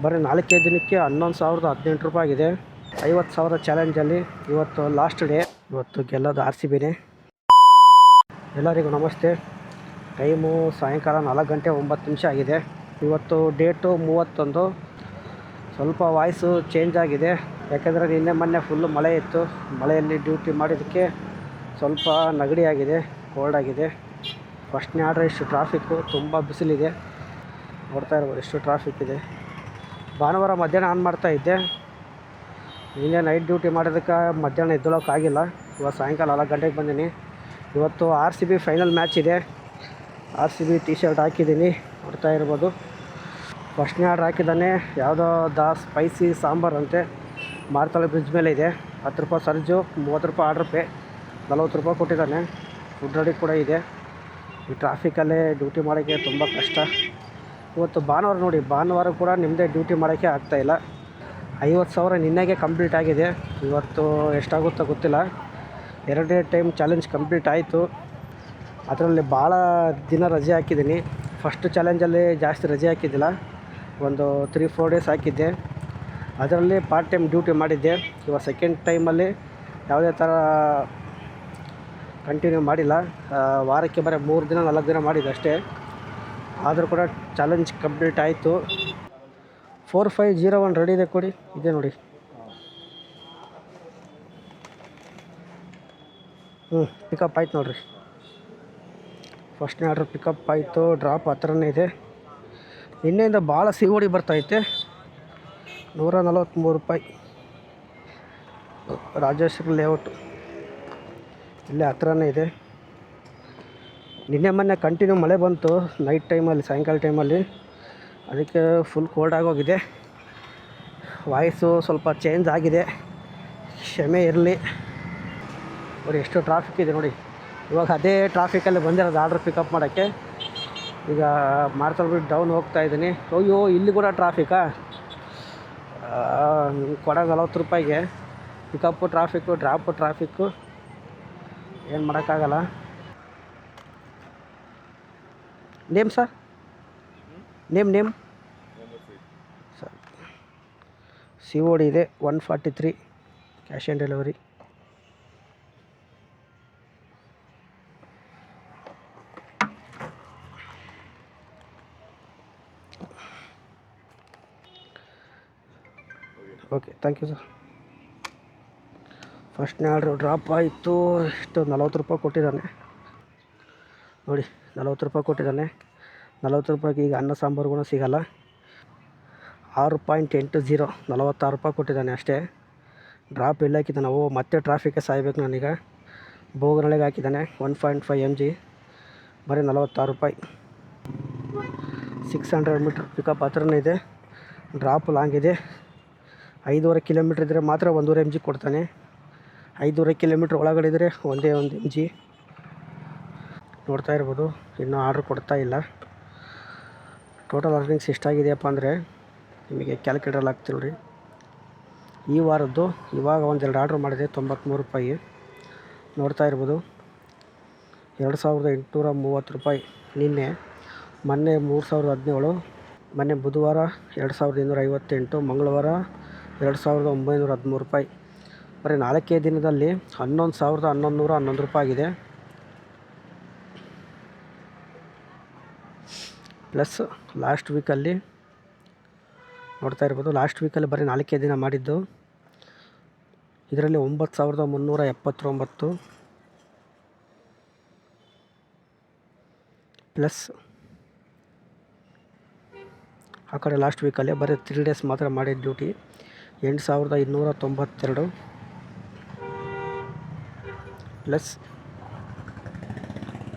ಬರೀ 4 ದಿನಕ್ಕೆ 11,018 ರೂಪಾಯಿ ಆಗಿದೆ. 50,000 ಚಾಲೆಂಜಲ್ಲಿ ಇವತ್ತು ಲಾಸ್ಟ್ ಡೇ. ಇವತ್ತು ಗೆಲ್ಲೋದು RCBನೇ. ಎಲ್ಲರಿಗೂ ನಮಸ್ತೆ. ಟೈಮು ಸಾಯಂಕಾಲ 4 ಗಂಟೆ 9 ನಿಮಿಷ ಆಗಿದೆ. ಇವತ್ತು ಡೇಟು 31. ಸ್ವಲ್ಪ ವಾಯ್ಸು ಚೇಂಜ್ ಆಗಿದೆ, ಯಾಕೆಂದರೆ ನಿನ್ನೆ ಮೊನ್ನೆ ಫುಲ್ಲು ಮಳೆ ಇತ್ತು. ಮಳೆಯಲ್ಲಿ ಡ್ಯೂಟಿ ಮಾಡಿದ್ದಕ್ಕೆ ಸ್ವಲ್ಪ ನೆಗಡಿ ಆಗಿದೆ, ಕೋಲ್ಡ್ ಆಗಿದೆ. ಫಸ್ಟ್ನೇ ಆರ್ಡ್ರ್ ಇಷ್ಟು ಟ್ರಾಫಿಕ್ಕು, ತುಂಬ ಬಿಸಿಲಿದೆ. ನೋಡ್ತಾ ಇರ್ಬೋದು ಎಷ್ಟು ಟ್ರಾಫಿಕ್ ಇದೆ. ಭಾನುವಾರ ಮಧ್ಯಾಹ್ನ ಆನ್ ಮಾಡ್ತಾ ಇದ್ದೆ. ನಿನ್ನೆ ನೈಟ್ ಡ್ಯೂಟಿ ಮಾಡೋದಕ್ಕೆ ಮಧ್ಯಾಹ್ನ ಎದ್ದೇಳೋಕ್ಕಾಗಿಲ್ಲ. ಇವತ್ತು ಸಾಯಂಕಾಲ 4 ಗಂಟೆಗೆ ಬಂದೀನಿ. ಇವತ್ತು RCB ಫೈನಲ್ ಮ್ಯಾಚ್ ಇದೆ. RCB ಟಿ ಶರ್ಟ್ ಹಾಕಿದ್ದೀನಿ, ನೋಡ್ತಾ ಇರ್ಬೋದು. ಫಸ್ಟ್ನೇ ಆರ್ಡ್ರ್ ಹಾಕಿದ್ದಾನೆ, ಯಾವುದೋ ಸ್ಪೈಸಿ ಸಾಂಬಾರು ಅಂತೆ. ಮಾರ್ತಳ್ಳಿ ಬ್ರಿಡ್ಜ್ ಮೇಲೆ ಇದೆ. 10 ರೂಪಾಯಿ ಸರ್ಜು, 30 ರೂಪಾಯಿ ಆರ್ಡ್ರ್ ಪೇ, 40 ರೂಪಾಯಿ ಕೊಟ್ಟಿದ್ದಾನೆ. ಫುಡ್ ರೆಡಿ ಕೂಡ ಇದೆ. ಈ ಟ್ರಾಫಿಕಲ್ಲೇ ಡ್ಯೂಟಿ ಮಾಡೋಕ್ಕೆ ತುಂಬ ಕಷ್ಟ. ಇವತ್ತು ಭಾನುವಾರ ನೋಡಿ, ಭಾನುವಾರ ಕೂಡ ನಿಮ್ಮದೇ ಡ್ಯೂಟಿ ಮಾಡೋಕ್ಕೆ ಆಗ್ತಾಯಿಲ್ಲ. 50,000 ನಿನ್ನೆಗೆ ಕಂಪ್ಲೀಟ್ ಆಗಿದೆ. ಇವತ್ತು ಎಷ್ಟಾಗುತ್ತೋ ಗೊತ್ತಿಲ್ಲ. 2 ಟೈಮ್ ಚಾಲೆಂಜ್ ಕಂಪ್ಲೀಟ್ ಆಯಿತು. ಅದರಲ್ಲಿ ಭಾಳ ದಿನ ರಜೆ ಹಾಕಿದ್ದೀನಿ. ಫಸ್ಟ್ ಚಾಲೆಂಜಲ್ಲಿ ಜಾಸ್ತಿ ರಜೆ ಹಾಕಿದ್ದಿಲ್ಲ, ಒಂದು 3-4 ಡೇಸ್ ಹಾಕಿದ್ದೆ. ಅದರಲ್ಲಿ ಪಾರ್ಟ್ ಟೈಮ್ ಡ್ಯೂಟಿ ಮಾಡಿದ್ದೆ. ಇವಾಗ ಸೆಕೆಂಡ್ ಟೈಮಲ್ಲಿ ಯಾವುದೇ ಥರ ಕಂಟಿನ್ಯೂ ಮಾಡಿಲ್ಲ. ವಾರಕ್ಕೆ ಬರೀ 3 ದಿನ 4 ದಿನ ಮಾಡಿದ್ದೆ ಅಷ್ಟೇ. ಆದರೂ ಕೂಡ ಚಾಲೆಂಜ್ ಕಂಪ್ಲೀಟ್ ಆಯಿತು. 4501 ರೆಡಿ ಇದೆ, ಕೊಡಿ. ಇದೆ ನೋಡಿ. ಪಿಕಪ್ ಆಯ್ತು ನೋಡಿರಿ. ಫಸ್ಟ್ನೇ ಆರ್ಡ್ರ್ ಪಿಕಪ್ ಆಯಿತು. ಡ್ರಾಪ್ ಹತ್ರನೇ ಇದೆ. ನಿನ್ನೆಯಿಂದ ಭಾಳ COD ಬರ್ತೈತೆ. 143 ರೂಪಾಯಿ. ರಾಜೇಶ್ವರಿ ಲೇಔಟು ಇಲ್ಲೇ ಹತ್ರನೇ ಇದೆ. ನಿನ್ನೆ ಮೊನ್ನೆ ಕಂಟಿನ್ಯೂ ಮಳೆ ಬಂತು ನೈಟ್ ಟೈಮಲ್ಲಿ, ಸಾಯಂಕಾಲ ಟೈಮಲ್ಲಿ. ಅದಕ್ಕೆ ಫುಲ್ ಕೋಲ್ಡ್ ಆಗೋಗಿದೆ. ವಾಯ್ಸು ಸ್ವಲ್ಪ ಚೇಂಜ್ ಆಗಿದೆ, ಕ್ಷಮೆ ಇರಲಿ. ನೋಡಿ ಎಷ್ಟು ಟ್ರಾಫಿಕ್ ಇದೆ ನೋಡಿ. ಇವಾಗ ಅದೇ ಟ್ರಾಫಿಕಲ್ಲಿ ಬಂದಿರೋದು ಆರ್ಡ್ರ್ ಪಿಕಪ್ ಮಾಡೋಕ್ಕೆ. ಈಗ ಮಾರ್ತಳ್ಳಿ ಬ್ರಿಡ್ಜ್ ಡೌನ್ ಹೋಗ್ತಾ ಇದ್ದೀನಿ. ಅಯ್ಯೋ, ಇಲ್ಲಿ ಕೂಡ ಟ್ರಾಫಿಕಾ? ಕೊಡ 40 ರೂಪಾಯಿಗೆ ಪಿಕಪ್ಪು ಟ್ರಾಫಿಕ್ಕು, ಡ್ರಾಪು ಟ್ರಾಫಿಕ್ಕು, ಏನು ಮಾಡೋಕ್ಕಾಗಲ್ಲ. Name sir, name sir. COD ಇದೆ 143, cash on delivery. Okay, thank you sir. ಫಸ್ಟ್ನೇ ಆರ್ಡ್ರು ಡ್ರಾಪ್ ಆಯಿತು. ಎಷ್ಟು 40 ರೂಪಾಯಿ ಕೊಟ್ಟಿದ್ದಾನೆ ನೋಡಿ. 40 ರೂಪಾಯಿ ಕೊಟ್ಟಿದ್ದಾನೆ. 40 ರೂಪಾಯಿಗೆ ಈಗ ಅನ್ನ ಸಾಂಬಾರುಗೂ ಸಿಗೋಲ್ಲ. 6.80, 46 ರೂಪಾಯಿ ಕೊಟ್ಟಿದ್ದಾನೆ ಅಷ್ಟೇ. ಡ್ರಾಪ್ ಎಲ್ಲ ಹಾಕಿದ್ದಾನೆ. ಮತ್ತೆ ಟ್ರಾಫಿಕ್ಕೆ ಸಾಯ್ಬೇಕು ನಾನೀಗ. ಬೋಗನಳ್ಳಿಗೆ ಹಾಕಿದ್ದಾನೆ 1.5 mg, ಬರೀ 46 ರೂಪಾಯಿ. 600 ಮೀಟ್ರ್ ಪಿಕಪ್ ಹತ್ರನೇ ಇದೆ. ಡ್ರಾಪ್ ಲಾಂಗ್ ಇದೆ. 5.5 ಕಿಲೋಮೀಟ್ರ್ ಇದ್ದರೆ ಮಾತ್ರ 1.5 mg ಕೊಡ್ತಾನೆ. 5.5 ಕಿಲೋಮೀಟ್ರ್ ಒಳಗಡೆ ಇದ್ದರೆ 1 mg. ನೋಡ್ತಾ ಇರ್ಬೋದು, ಇನ್ನೂ ಆರ್ಡ್ರ್ ಕೊಡ್ತಾ ಇಲ್ಲ. ಟೋಟಲ್ ಅರ್ನಿಂಗ್ಸ್ ಎಷ್ಟಾಗಿದೆಯಪ್ಪ ಅಂದರೆ ನಿಮಗೆ ಕ್ಯಾಲ್ಕುಲೇಟರ್ ಆಗ್ತಿಲ್ಲ ನೋಡಿ. ಈ ವಾರದ್ದು ಇವಾಗ 1-2 ಆರ್ಡ್ರ್ ಮಾಡಿದೆ, 93 ರೂಪಾಯಿ. ನೋಡ್ತಾ ಇರ್ಬೋದು, 2,830 ರೂಪಾಯಿ ನಿನ್ನೆ. ಮೊನ್ನೆ 3,017. ಮೊನ್ನೆ ಬುಧವಾರ 2,258. ಮಂಗಳವಾರ 2,913 ರೂಪಾಯಿ. ಬರೀ 4 ದಿನದಲ್ಲಿ 11,1111 ರೂಪಾಯಿ ಆಗಿದೆ. ಪ್ಲಸ್ ಲಾಸ್ಟ್ ವೀಕಲ್ಲಿ ನೋಡ್ತಾ ಇರ್ಬೋದು, ಲಾಸ್ಟ್ ವೀಕಲ್ಲಿ ಬರೀ 4 ದಿನ ಮಾಡಿದ್ದು. ಇದರಲ್ಲಿ 9,379 ಪ್ಲಸ್ ಆ ಕಡೆ ಲಾಸ್ಟ್ ವೀಕಲ್ಲೇ ಬರೀ 3 ಡೇಸ್ ಮಾತ್ರ ಮಾಡಿದ ಡ್ಯೂಟಿ. 8,292 ಪ್ಲಸ್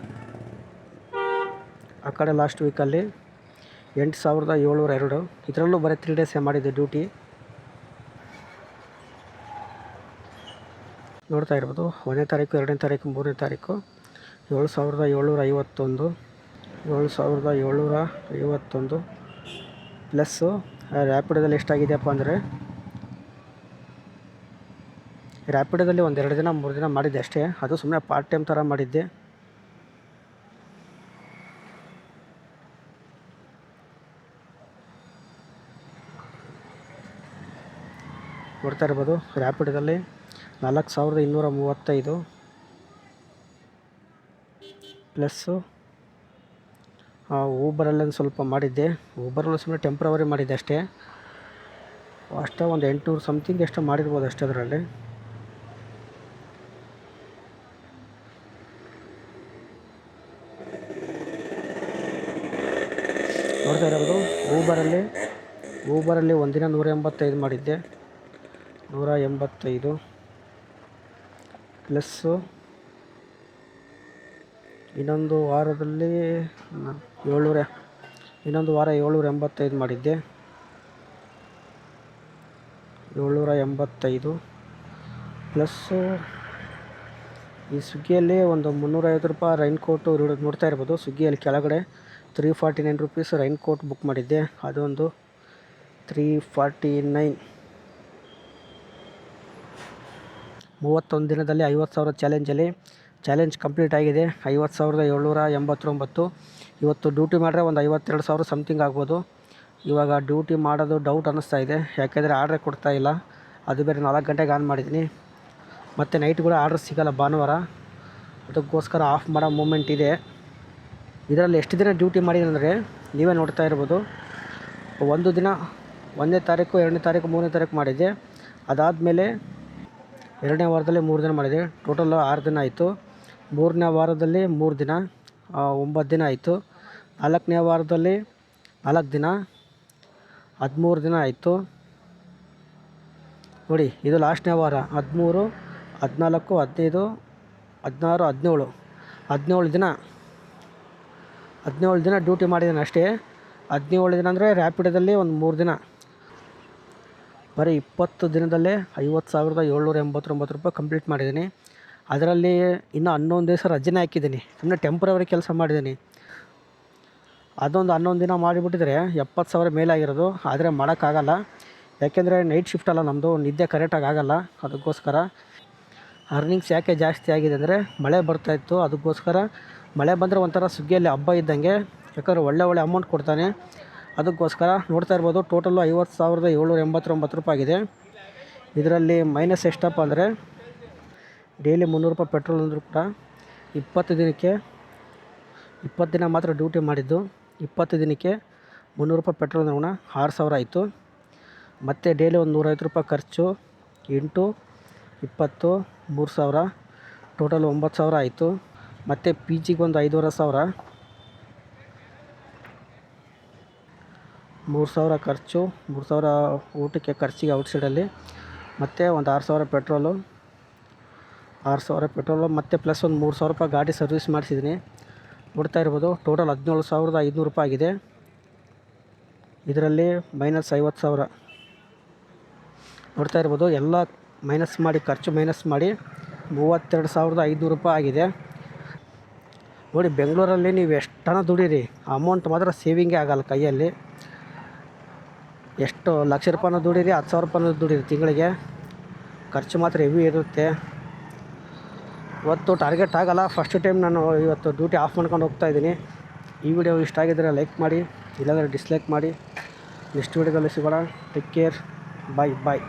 ಆ ಕಡೆ ಲಾಸ್ಟ್ ವೀಕಲ್ಲಿ 8,702. ಇದರಲ್ಲೂ ಬರೀ 3 ಡೇಸೇ ಮಾಡಿದ್ದೆ ಡ್ಯೂಟಿ. ನೋಡ್ತಾ ಇರ್ಬೋದು, 1ನೇ ತಾರೀಕು, 2ನೇ ತಾರೀಕು, 3ನೇ ತಾರೀಕು 7,751, 7,751 ಪ್ಲಸ್ಸು ರ್ಯಾಪಿಡೋದಲ್ಲಿ ಎಷ್ಟಾಗಿದೆಯಪ್ಪ ಅಂದರೆ, ರ್ಯಾಪಿಡೋದಲ್ಲಿ 1-2 ದಿನ 3 ದಿನ ಮಾಡಿದ್ದೆ ಅಷ್ಟೇ. ಅದು ಸುಮ್ಮನೆ ಪಾರ್ಟ್ ಟೈಮ್ ಥರ ಮಾಡಿದ್ದೆ. ನೋಡ್ತಾ ಇರ್ಬೋದು ರ್ಯಾಪಿಡೋದಲ್ಲಿ 4235 ಪ್ಲಸ್ಸು ಊಬರಲ್ಲಿ ಒಂದು ಸ್ವಲ್ಪ ಮಾಡಿದ್ದೆ. ಊಬರಲ್ಲಿ ಸುಮ್ಮನೆ ಟೆಂಪ್ರವರಿ ಮಾಡಿದ್ದೆ ಅಷ್ಟೇ. ಒಂದು 800 ಸಮಥಿಂಗ್ ಎಷ್ಟು ಮಾಡಿರ್ಬೋದು ಅಷ್ಟೇ ಅದರಲ್ಲಿ. ನೋಡ್ತಾ ಇರೋದು ಊಬರಲ್ಲಿ ಒಂದಿನ 185 ಮಾಡಿದ್ದೆ. 185 ಪ್ಲಸ್ಸು ಇನ್ನೊಂದು ವಾರದಲ್ಲಿ 785 ಮಾಡಿದ್ದೆ. 785 ಪ್ಲಸ್ಸು ಈ ಸ್ವಿಗ್ಗಿಯಲ್ಲಿ ಒಂದು 350 ರೂಪಾಯಿ ರೈನ್ ಕೋಟು ನೋಡ್ತಾ ಇರ್ಬೋದು. ಸ್ವಿಗ್ಗಿಯಲ್ಲಿ ಕೆಳಗಡೆ 349 ರುಪೀಸ್ ರೈನ್ ಕೋಟ್ ಬುಕ್ ಮಾಡಿದ್ದೆ. ಅದೊಂದು 349. 31 ದಿನದಲ್ಲಿ 50,000 ಚಾಲೆಂಜ್ ಕಂಪ್ಲೀಟ್ ಆಗಿದೆ. 50,789. ಇವತ್ತು ಡ್ಯೂಟಿ ಮಾಡಿದ್ರೆ ಒಂದು 52,000 ಸಮಥಿಂಗ್ ಆಗ್ಬೋದು. ಇವಾಗ ಡ್ಯೂಟಿ ಮಾಡೋದು ಡೌಟ್ ಅನ್ನಿಸ್ತಾ ಇದೆ, ಯಾಕೆಂದರೆ ಆರ್ಡ್ರೇ ಕೊಡ್ತಾಯಿಲ್ಲ. ಅದು ಬೇರೆ 4 ಗಂಟೆಗೆ ಆನ್ ಮಾಡಿದ್ದೀನಿ. ಮತ್ತು ನೈಟ್ ಕೂಡ ಆರ್ಡ್ರ್ ಸಿಗೋಲ್ಲ ಭಾನುವಾರ, ಅದಕ್ಕೋಸ್ಕರ ಆಫ್ ಮಾಡೋ ಮೂಮೆಂಟ್ ಇದೆ. ಇದರಲ್ಲಿ ಎಷ್ಟು ದಿನ ಡ್ಯೂಟಿ ಮಾಡಿದ್ದೀನಿ ಅಂದರೆ ನೀವೇ ನೋಡ್ತಾ ಇರ್ಬೋದು. ಒಂದು ದಿನ 1ನೇ ತಾರೀಕು, 2ನೇ ತಾರೀಕು, 3ನೇ ತಾರೀಕು ಮಾಡಿದ್ದೆ. ಅದಾದಮೇಲೆ 2ನೇ ವಾರದಲ್ಲಿ 3 ದಿನ ಮಾಡಿದೆ. ಟೋಟಲ್ 6 ದಿನ ಆಯಿತು. 3ನೇ ವಾರದಲ್ಲಿ 3 ದಿನ, 9 ದಿನ ಆಯಿತು. 4ನೇ ವಾರದಲ್ಲಿ 4 ದಿನ, 13 ದಿನ ಆಯಿತು. ನೋಡಿ, ಇದು ಲಾಸ್ಟ್ನೇ ವಾರ. 13, 14, 15, 16, 17 ದಿನ ಡ್ಯೂಟಿ ಮಾಡಿದ್ದೀನಿ ಅಷ್ಟೇ. 17 ದಿನ ಅಂದರೆ ರ್ಯಾಪಿಡೋದಲ್ಲಿ ಒಂದು 3 ದಿನ. ಬರೀ 20 ದಿನದಲ್ಲೇ 50,789 ರೂಪಾಯಿ ಕಂಪ್ಲೀಟ್ ಮಾಡಿದ್ದೀನಿ. ಅದರಲ್ಲಿ ಇನ್ನೂ 11 ದಿವಸ ರಜೆನೇ ಹಾಕಿದ್ದೀನಿ. ಸುಮ್ಮನೆ ಟೆಂಪ್ರವರಿ ಕೆಲಸ ಮಾಡಿದ್ದೀನಿ. ಅದೊಂದು 11 ದಿನ ಮಾಡಿಬಿಟ್ಟಿದ್ರೆ 70,000 ಮೇಲಾಗಿರೋದು. ಆದರೆ ಮಾಡೋಕ್ಕಾಗಲ್ಲ, ಯಾಕೆಂದರೆ ನೈಟ್ ಶಿಫ್ಟ್ ಅಲ್ಲ ನಮ್ಮದು, ನಿದ್ದೆ ಕರೆಕ್ಟಾಗಿ ಆಗೋಲ್ಲ. ಅದಕ್ಕೋಸ್ಕರ ಅರ್ನಿಂಗ್ಸ್ ಯಾಕೆ ಜಾಸ್ತಿ ಆಗಿದೆ ಅಂದರೆ ಮಳೆ ಬರ್ತಾಯಿತ್ತು. ಅದಕ್ಕೋಸ್ಕರ ಮಳೆ ಬಂದರೆ ಒಂಥರ ಸ್ವಿಗ್ಗಿಯಲ್ಲಿ ಹಬ್ಬ ಇದ್ದಂಗೆ, ಯಾಕಂದರೆ ಒಳ್ಳೆ ಅಮೌಂಟ್ ಕೊಡ್ತಾನೆ. ಅದಕ್ಕೋಸ್ಕರ ನೋಡ್ತಾ ಇರ್ಬೋದು. ಟೋಟಲ್ಲು 50,789 ರೂಪಾಯಿ ಆಗಿದೆ. ಇದರಲ್ಲಿ ಮೈನಸ್ ಎಷ್ಟಪ್ಪ ಅಂದರೆ ಡೈಲಿ 300 ರೂಪಾಯಿ ಪೆಟ್ರೋಲ್ ಅಂದರೂ ಕೂಡ 20 ದಿನ ಮಾತ್ರ ಡ್ಯೂಟಿ ಮಾಡಿದ್ದು. 20 ದಿನಕ್ಕೆ 300 ರೂಪಾಯಿ ಪೆಟ್ರೋಲ್ ಅಂದ್ರೂ 6,000 ಆಯಿತು. ಮತ್ತು ಡೈಲಿ ಒಂದು 150 ರೂಪಾಯಿ ಖರ್ಚು, 8, 20, 3,000, ಟೋಟಲ್ 9,000 ಆಯಿತು. ಮತ್ತು ಪಿ ಜಿಗೆ ಒಂದು 5,500, 3,000 ಖರ್ಚು, 3,000 ಊಟಕ್ಕೆ ಖರ್ಚಿಗೆ ಔಟ್ಸೈಡಲ್ಲಿ, ಮತ್ತು ಒಂದು 6,000 ಪೆಟ್ರೋಲು, ಮತ್ತು ಪ್ಲಸ್ ಒಂದು 3,000 ರೂಪಾಯಿ ಗಾಡಿ ಸರ್ವಿಸ್ ಮಾಡಿಸಿದ್ದೀನಿ. ನೋಡ್ತಾ ಇರ್ಬೋದು. ಟೋಟಲ್ 17,500 ರೂಪಾಯಿ ಆಗಿದೆ. ಇದರಲ್ಲಿ ಮೈನಸ್ 50,000 ನೋಡ್ತಾ ಇರ್ಬೋದು. ಎಲ್ಲ ಮೈನಸ್ ಮಾಡಿ, ಖರ್ಚು ಮೈನಸ್ ಮಾಡಿ 32,500 ರೂಪಾಯಿ ಆಗಿದೆ. ನೋಡಿ, ಬೆಂಗಳೂರಲ್ಲಿ ನೀವು ಎಷ್ಟನ ದುಡೀರಿ, ಅಮೌಂಟ್ ಮಾತ್ರ ಸೇವಿಂಗೇ ಆಗೋಲ್ಲ ಕೈಯಲ್ಲಿ. ಎಷ್ಟು ಲಕ್ಷ ರೂಪಾಯಿನ ದುಡೀರಿ, 10,000 ರೂಪಾಯಿನ ದುಡೀರಿ, ತಿಂಗಳಿಗೆ ಖರ್ಚು ಮಾತ್ರ ಹೆವಿ ಇರುತ್ತೆ. ಇವತ್ತು ಟಾರ್ಗೆಟ್ ಆಗೋಲ್ಲ. ಫಸ್ಟ್ ಟೈಮ್ ನಾನು ಇವತ್ತು ಡ್ಯೂಟಿ ಆಫ್ ಮಾಡ್ಕೊಂಡು ಹೋಗ್ತಾಯಿದ್ದೀನಿ. ಈ ವಿಡಿಯೋ ಇಷ್ಟ ಆಗಿದ್ದರೆ ಲೈಕ್ ಮಾಡಿ, ಇಲ್ಲಾಂದರೆ ಡಿಸ್ಲೈಕ್ ಮಾಡಿ. ನೆಕ್ಸ್ಟ್ ವಿಡಿಯೋದಲ್ಲಿ ಸಿಗೋಣ. ಟೇಕ್ ಕೇರ್, ಬಾಯ್.